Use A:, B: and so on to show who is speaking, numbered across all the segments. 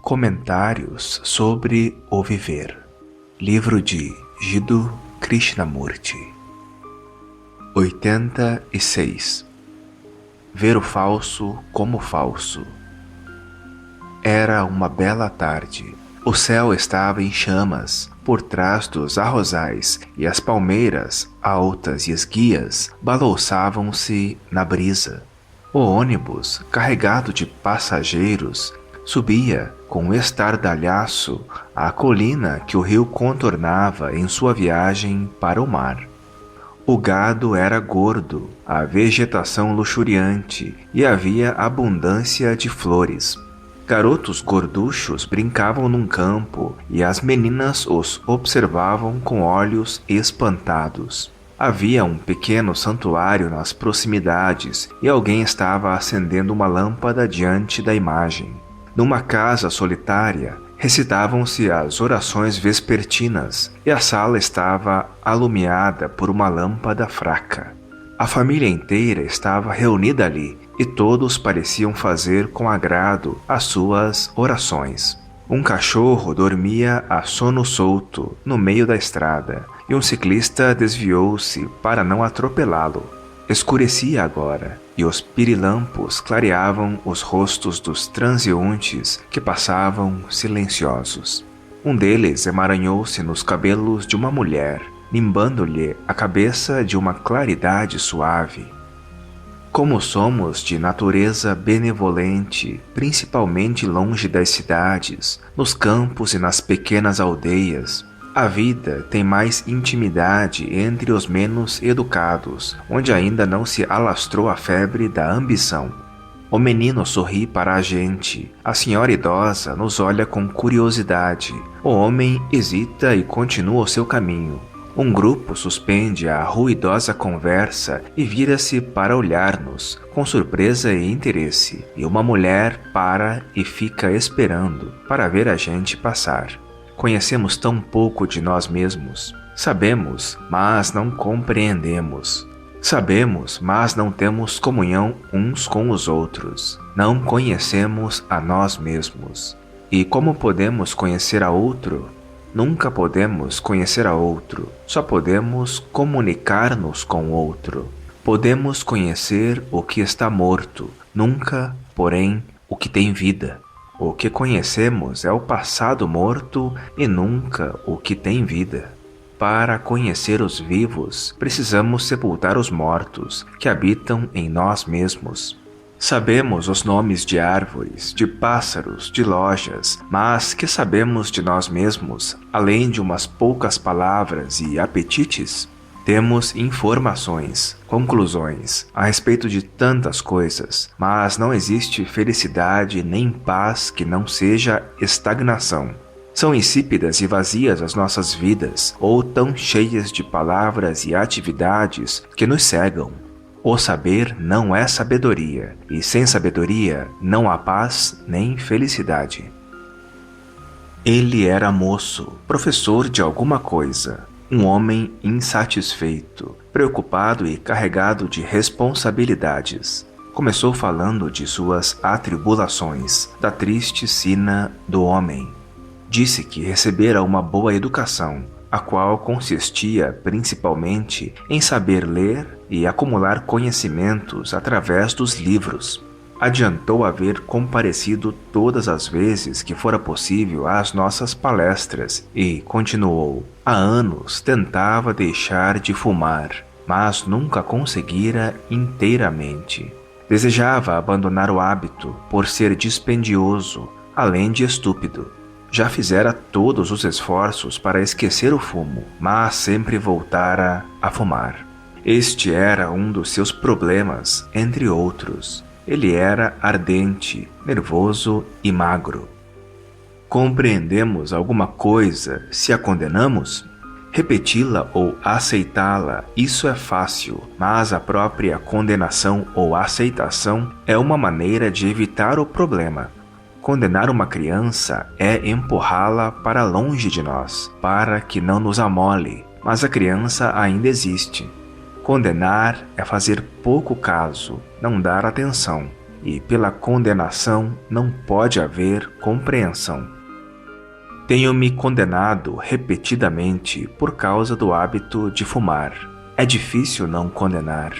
A: Comentários sobre o Viver. Livro de Jiddu Krishnamurti. 86. Ver o falso como falso. Era uma bela tarde. O céu estava em chamas por trás dos arrozais e as palmeiras, altas e esguias, balouçavam-se na brisa. O ônibus, carregado de passageiros, subia com estardalhaço a colina que o rio contornava em sua viagem para o mar. O gado era gordo, a vegetação luxuriante e havia abundância de flores. Garotos gorduchos brincavam num campo e as meninas os observavam com olhos espantados. Havia um pequeno santuário nas proximidades e alguém estava acendendo uma lâmpada diante da imagem. Numa casa solitária, recitavam-se as orações vespertinas e a sala estava alumiada por uma lâmpada fraca. A família inteira estava reunida ali e todos pareciam fazer com agrado as suas orações. Um cachorro dormia a sono solto no meio da estrada e um ciclista desviou-se para não atropelá-lo. Escurecia agora e os pirilampos clareavam os rostos dos transeuntes que passavam silenciosos. Um deles emaranhou-se nos cabelos de uma mulher, nimbando-lhe a cabeça de uma claridade suave. Como somos de natureza benevolente, principalmente longe das cidades, nos campos e nas pequenas aldeias, a vida tem mais intimidade entre os menos educados, onde ainda não se alastrou a febre da ambição. O menino sorri para a gente, a senhora idosa nos olha com curiosidade, o homem hesita e continua o seu caminho. Um grupo suspende a ruidosa conversa e vira-se para olhar-nos, com surpresa e interesse, e uma mulher para e fica esperando para ver a gente passar. Conhecemos tão pouco de nós mesmos. Sabemos, mas não compreendemos. Sabemos, mas não temos comunhão uns com os outros. Não conhecemos a nós mesmos. E como podemos conhecer a outro? Nunca podemos conhecer a outro. Só podemos comunicar-nos com o outro. Podemos conhecer o que está morto, nunca, porém, o que tem vida. O que conhecemos é o passado morto e nunca o que tem vida. Para conhecer os vivos, precisamos sepultar os mortos que habitam em nós mesmos. Sabemos os nomes de árvores, de pássaros, de lojas, mas que sabemos de nós mesmos, além de umas poucas palavras e apetites? Temos informações, conclusões a respeito de tantas coisas, mas não existe felicidade nem paz que não seja estagnação. São insípidas e vazias as nossas vidas, ou tão cheias de palavras e atividades que nos cegam. O saber não é sabedoria, e sem sabedoria não há paz nem felicidade. Ele era moço, professor de alguma coisa. Um homem insatisfeito, preocupado e carregado de responsabilidades. Começou falando de suas atribulações, da triste sina do homem. Disse que recebera uma boa educação, a qual consistia principalmente em saber ler e acumular conhecimentos através dos livros. Adiantou haver comparecido todas as vezes que fora possível às nossas palestras e continuou. Há anos tentava deixar de fumar, mas nunca conseguira inteiramente. Desejava abandonar o hábito por ser dispendioso, além de estúpido. Já fizera todos os esforços para esquecer o fumo, mas sempre voltara a fumar. Este era um dos seus problemas, entre outros. Ele era ardente, nervoso e magro. Compreendemos alguma coisa se a condenamos? Repeti-la ou aceitá-la, isso é fácil, mas a própria condenação ou aceitação é uma maneira de evitar o problema. Condenar uma criança é empurrá-la para longe de nós, para que não nos amole, mas a criança ainda existe. Condenar é fazer pouco caso, não dar atenção. e pela condenação não pode haver compreensão. Tenho-me condenado repetidamente por causa do hábito de fumar. É difícil não condenar.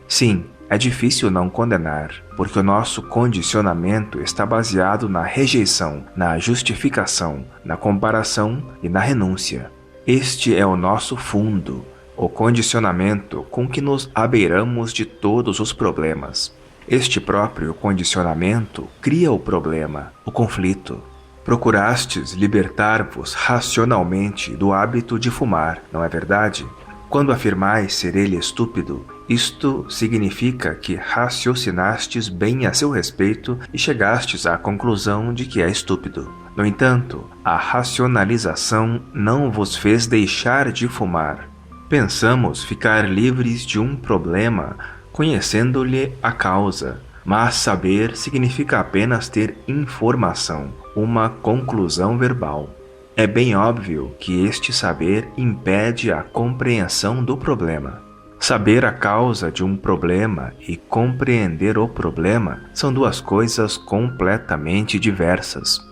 A: Sim, é difícil não condenar, porque o nosso condicionamento está baseado na rejeição, na justificação, na comparação e na renúncia. Este é o nosso fundo, o condicionamento com que nos abeiramos de todos os problemas. Este próprio condicionamento cria o problema, o conflito. Procurastes libertar-vos racionalmente do hábito de fumar, não é verdade? Quando afirmais ser ele estúpido, isto significa que raciocinastes bem a seu respeito e chegastes à conclusão de que é estúpido. No entanto, a racionalização não vos fez deixar de fumar. Pensamos ficar livres de um problema, conhecendo-lhe a causa, mas saber significa apenas ter informação, uma conclusão verbal. É bem óbvio que este saber impede a compreensão do problema. Saber a causa de um problema e compreender o problema são duas coisas completamente diversas.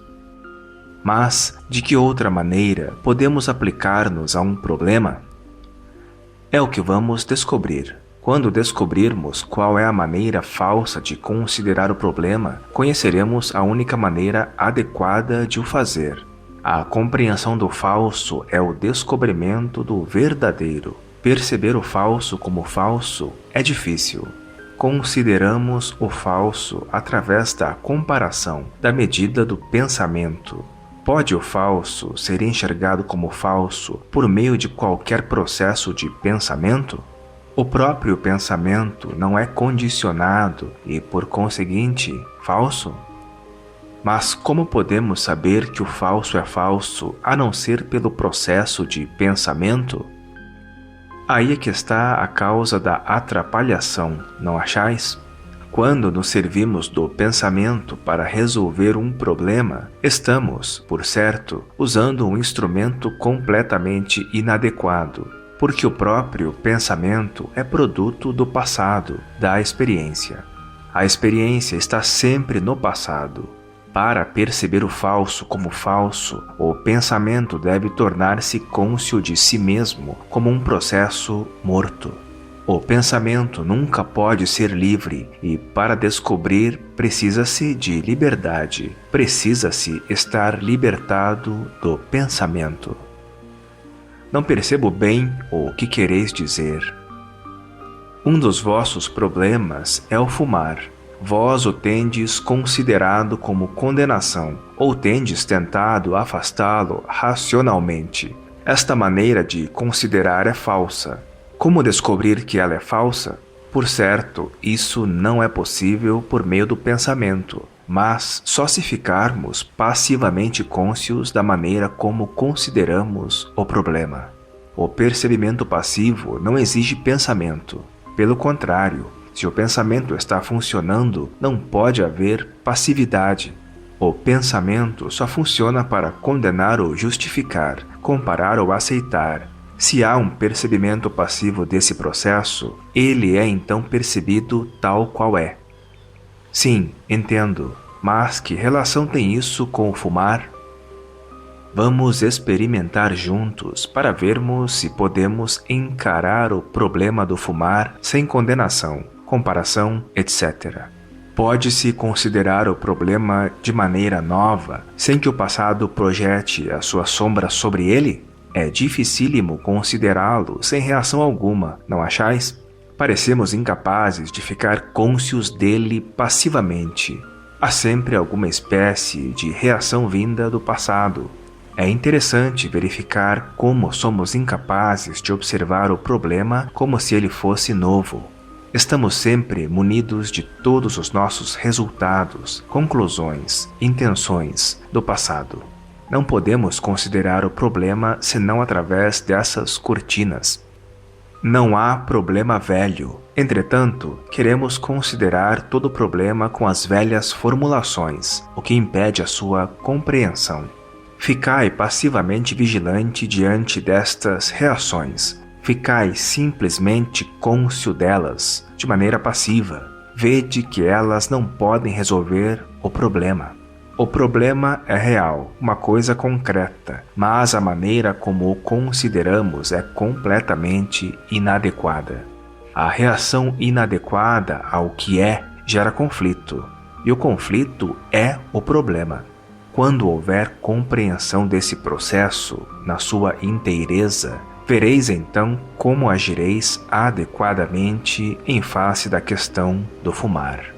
A: Mas, de que outra maneira podemos aplicar-nos a um problema? É o que vamos descobrir. Quando descobrirmos qual é a maneira falsa de considerar o problema, conheceremos a única maneira adequada de o fazer. A compreensão do falso é o descobrimento do verdadeiro. Perceber o falso como falso é difícil. Consideramos o falso através da comparação, da medida do pensamento. Pode o falso ser enxergado como falso por meio de qualquer processo de pensamento? O próprio pensamento não é condicionado e, por conseguinte, falso? Mas como podemos saber que o falso é falso a não ser pelo processo de pensamento? Aí é que está a causa da atrapalhação, não achais? Quando nos servimos do pensamento para resolver um problema, estamos, por certo, usando um instrumento completamente inadequado, porque o próprio pensamento é produto do passado, da experiência. A experiência está sempre no passado. Para perceber o falso como falso, o pensamento deve tornar-se cônscio de si mesmo como um processo morto. O pensamento nunca pode ser livre e, para descobrir, precisa-se de liberdade. Precisa-se estar libertado do pensamento. Não percebo bem o que quereis dizer. Um dos vossos problemas é o fumar. Vós o tendes considerado como condenação, ou tendes tentado afastá-lo racionalmente. Esta maneira de considerar é falsa. Como descobrir que ela é falsa? Por certo, isso não é possível por meio do pensamento, mas só se ficarmos passivamente cônscios da maneira como consideramos o problema. O percebimento passivo não exige pensamento. Pelo contrário, se o pensamento está funcionando, não pode haver passividade. O pensamento só funciona para condenar ou justificar, comparar ou aceitar. Se há um percebimento passivo desse processo, ele é então percebido tal qual é. Sim, entendo, mas que relação tem isso com o fumar? Vamos experimentar juntos para vermos se podemos encarar o problema do fumar sem condenação, comparação, etc. Pode-se considerar o problema de maneira nova, sem que o passado projete a sua sombra sobre ele? É dificílimo considerá-lo sem reação alguma, não achais? Parecemos incapazes de ficar cônscios dele passivamente. Há sempre alguma espécie de reação vinda do passado. É interessante verificar como somos incapazes de observar o problema como se ele fosse novo. Estamos sempre munidos de todos os nossos resultados, conclusões, intenções do passado. Não podemos considerar o problema senão através dessas cortinas. Não há problema velho. Entretanto, queremos considerar todo o problema com as velhas formulações, o que impede a sua compreensão. Ficai passivamente vigilante diante destas reações. Ficai simplesmente cônscio delas, de maneira passiva. vede que elas não podem resolver o problema. O problema é real, uma coisa concreta, mas a maneira como o consideramos é completamente inadequada. A reação inadequada ao que é gera conflito, e o conflito é o problema. Quando houver compreensão desse processo na sua inteireza, vereis então como agireis adequadamente em face da questão do fumar.